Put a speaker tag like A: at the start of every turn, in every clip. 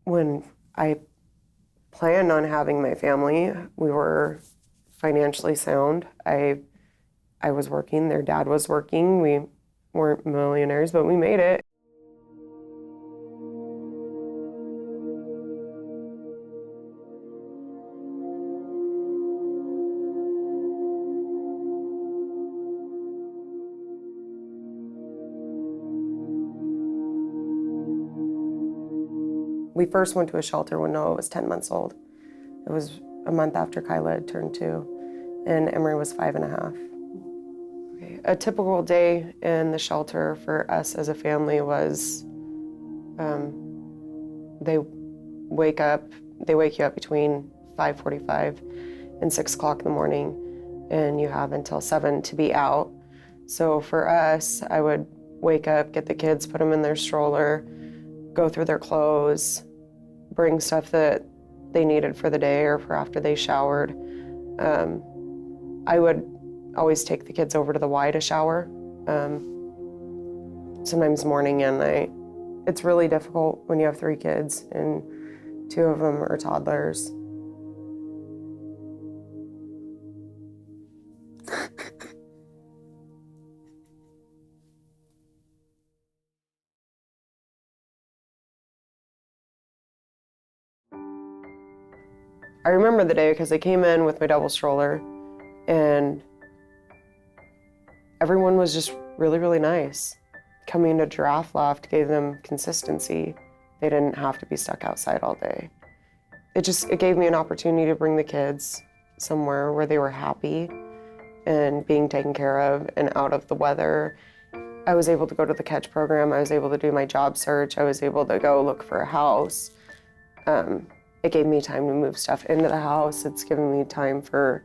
A: When I planned on having my family, we were financially sound. I was working, their dad was working. We weren't millionaires, but we made it. We first went to a shelter when Noah was 10 months old. It was a month after Kyla had turned 2, and Emery was 5.5. Okay. A typical day in the shelter for us as a family was they wake you up between 5:45 and 6 o'clock in the morning, and you have until 7 to be out. So for us, I would wake up, get the kids, put them in their stroller, go through their clothes, bring stuff that they needed for the day or for after they showered. I would always take the kids over to the Y to shower, sometimes morning and night. It's really difficult when you have 3 kids and 2 of them are toddlers. I remember the day because I came in with my double stroller and everyone was just really, really nice. Coming to Giraffe Laugh gave them consistency. They didn't have to be stuck outside all day. It gave me an opportunity to bring the kids somewhere where they were happy and being taken care of and out of the weather. I was able to go to the catch program. I was able to do my job search. I was able to go look for a house. It gave me time to move stuff into the house. It's given me time for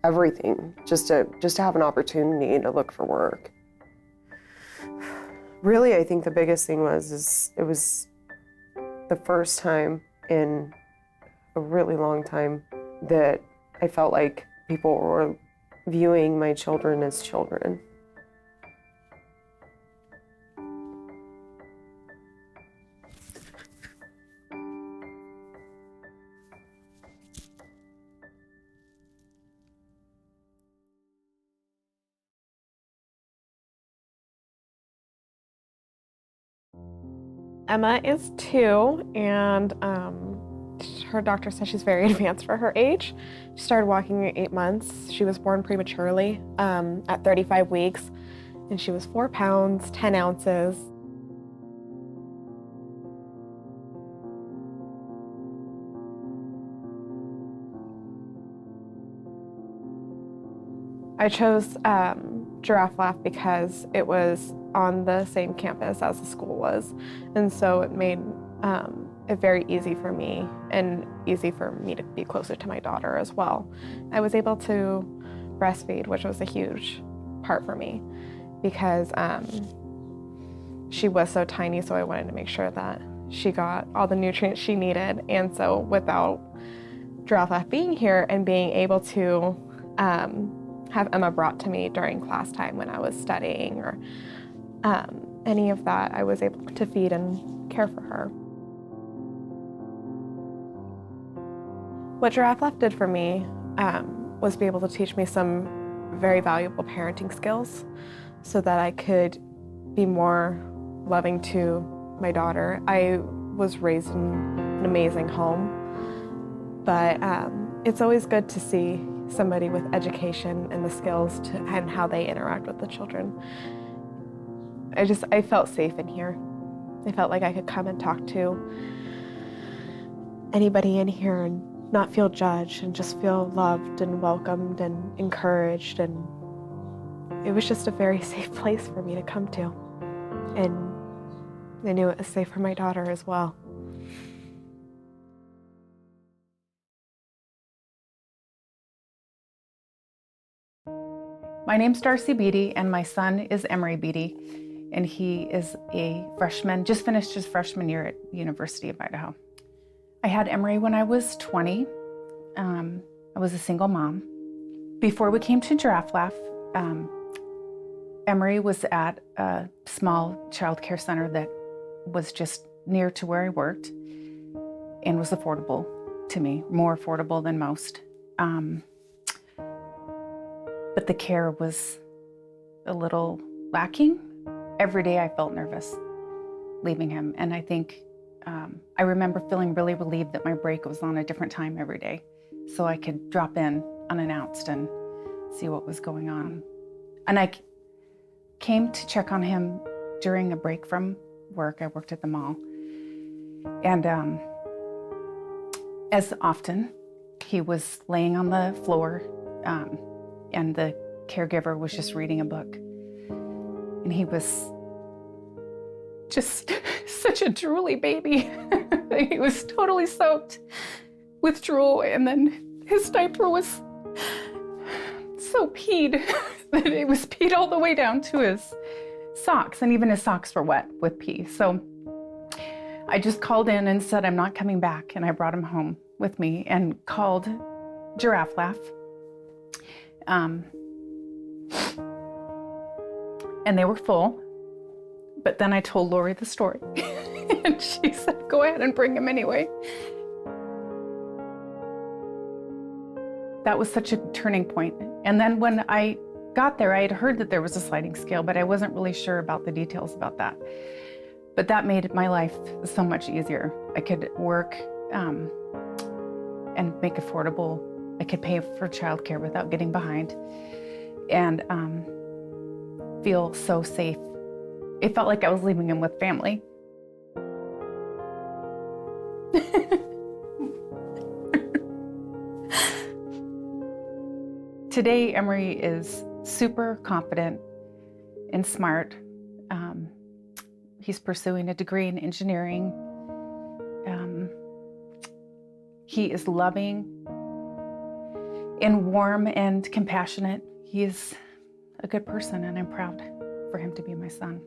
A: everything, just to have an opportunity to look for work. Really, I think the biggest thing it was the first time in a really long time that I felt like people were viewing my children as children.
B: Emma is 2, and her doctor says she's very advanced for her age. She started walking at 8 months. She was born prematurely at 35 weeks, and she was 4 pounds, 10 ounces. I chose Giraffe Laugh because it was on the same campus as the school was, and so it made it very easy for me and easy for me to be closer to my daughter as well. I was able to breastfeed, which was a huge part for me because she was so tiny, so I wanted to make sure that she got all the nutrients she needed. And so without Giraffe Laugh being here and being able to have Emma brought to me during class time when I was studying or any of that, I was able to feed and care for her. What Giraffe Laugh did for me was be able to teach me some very valuable parenting skills so that I could be more loving to my daughter. I was raised in an amazing home, but it's always good to see somebody with education and the skills and how they interact with the children. I felt safe in here. I felt like I could come and talk to anybody in here and not feel judged and just feel loved and welcomed and encouraged, and it was just a very safe place for me to come to. And I knew it was safe for my daughter as well.
C: My name's Darcy Beatty, and my son is Emery Beatty, and he is a freshman, just finished his freshman year at University of Idaho. I had Emery when I was 20. I was a single mom. Before we came to Giraffe Laugh, Emery was at a small child care center that was just near to where I worked and was affordable to me, more affordable than most. But the care was a little lacking. Every day I felt nervous leaving him. And I think I remember feeling really relieved that my break was on a different time every day, so I could drop in unannounced and see what was going on. And I came to check on him during a break from work. I worked at the mall. And as often, he was laying on the floor and the caregiver was just reading a book. And he was just such a drooly baby. He was totally soaked with drool, and then his diaper was so peed that it was peed all the way down to his socks, and even his socks were wet with pee. So I just called in and said, I'm not coming back, and I brought him home with me and called Giraffe Laugh. And they were full. But then I told Lori the story, and she said, go ahead and bring him anyway. That was such a turning point. And then when I got there, I had heard that there was a sliding scale, but I wasn't really sure about the details about that. But that made my life so much easier. I could work and make affordable. I could pay for childcare without getting behind, and feel so safe. It felt like I was leaving him with family. Today, Emery is super confident and smart. He's pursuing a degree in engineering. He is loving and warm and compassionate. He is a good person, and I'm proud for him to be my son.